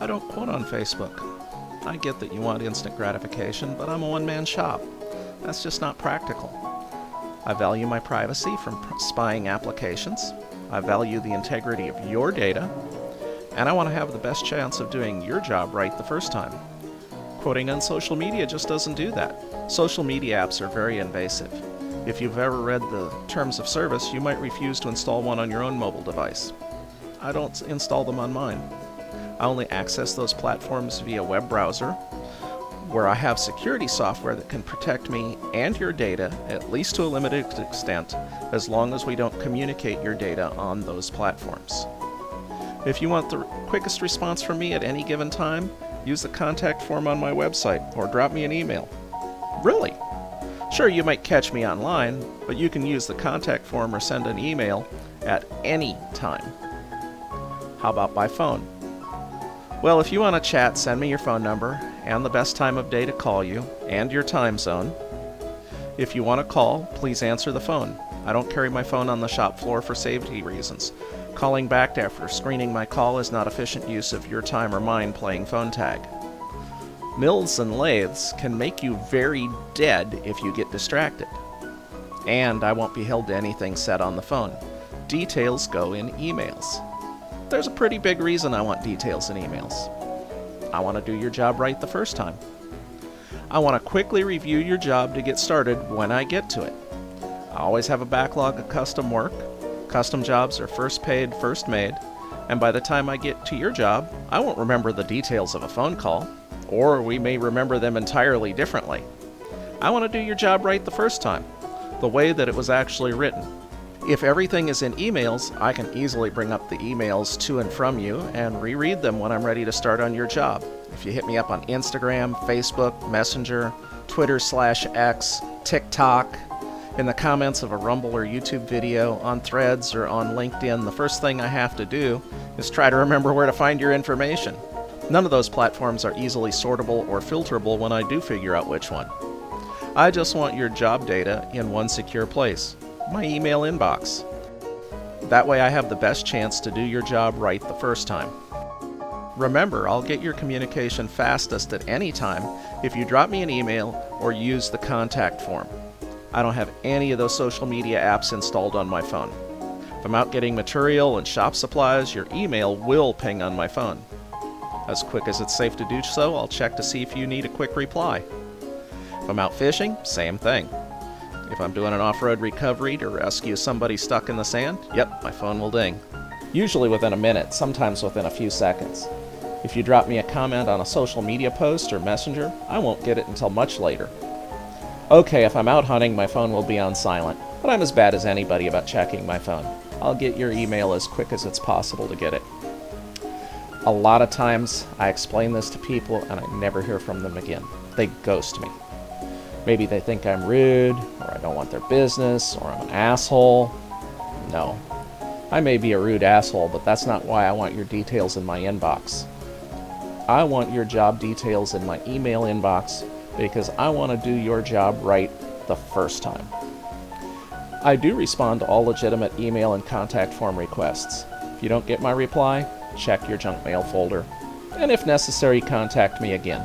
I don't quote on Facebook. I get that you want instant gratification, but I'm a one-man shop. That's just not practical. I value my privacy from spying applications. I value the integrity of your data. And I want to have the best chance of doing your job right the first time. Quoting on social media just doesn't do that. Social media apps are very invasive. If you've ever read the terms of service, you might refuse to install one on your own mobile device. I don't install them on mine. I only access those platforms via web browser, where I have security software that can protect me and your data, at least to a limited extent, as long as we don't communicate your data on those platforms. If you want the quickest response from me at any given time, use the contact form on my website or drop me an email. Really? Sure, you might catch me online, but you can use the contact form or send an email at any time. How about by phone? Well, if you want to chat, send me your phone number and the best time of day to call you and your time zone. If you want to call, please answer the phone. I don't carry my phone on the shop floor for safety reasons. Calling back after screening my call is not efficient use of your time or mine playing phone tag. Mills and lathes can make you very dead if you get distracted. And I won't be held to anything said on the phone. Details go in emails. There's a pretty big reason I want details in emails. I want to do your job right the first time. I want to quickly review your job to get started when I get to it. I always have a backlog of custom work. Custom jobs are first paid, first made, and by the time I get to your job, I won't remember the details of a phone call, or we may remember them entirely differently. I want to do your job right the first time, the way that it was actually written. If everything is in emails, I can easily bring up the emails to and from you and reread them when I'm ready to start on your job. If you hit me up on Instagram, Facebook, Messenger, Twitter/X, TikTok, in the comments of a Rumble or YouTube video, on Threads or on LinkedIn, the first thing I have to do is try to remember where to find your information. None of those platforms are easily sortable or filterable when I do figure out which one. I just want your job data in one secure place, my email inbox. That way I have the best chance to do your job right the first time. Remember, I'll get your communication fastest at any time if you drop me an email or use the contact form. I don't have any of those social media apps installed on my phone. If I'm out getting material and shop supplies, your email will ping on my phone. As quick as it's safe to do so, I'll check to see if you need a quick reply. If I'm out fishing, same thing. If I'm doing an off-road recovery to rescue somebody stuck in the sand, yep, my phone will ding. Usually within a minute, sometimes within a few seconds. If you drop me a comment on a social media post or messenger, I won't get it until much later. Okay, if I'm out hunting, my phone will be on silent, but I'm as bad as anybody about checking my phone. I'll get your email as quick as it's possible to get it. A lot of times, I explain this to people and I never hear from them again. They ghost me. Maybe they think I'm rude, or I don't want their business, or I'm an asshole. No. I may be a rude asshole, but that's not why I want your details in my inbox. I want your job details in my email inbox because I want to do your job right the first time. I do respond to all legitimate email and contact form requests. If you don't get my reply, check your junk mail folder, and if necessary, contact me again.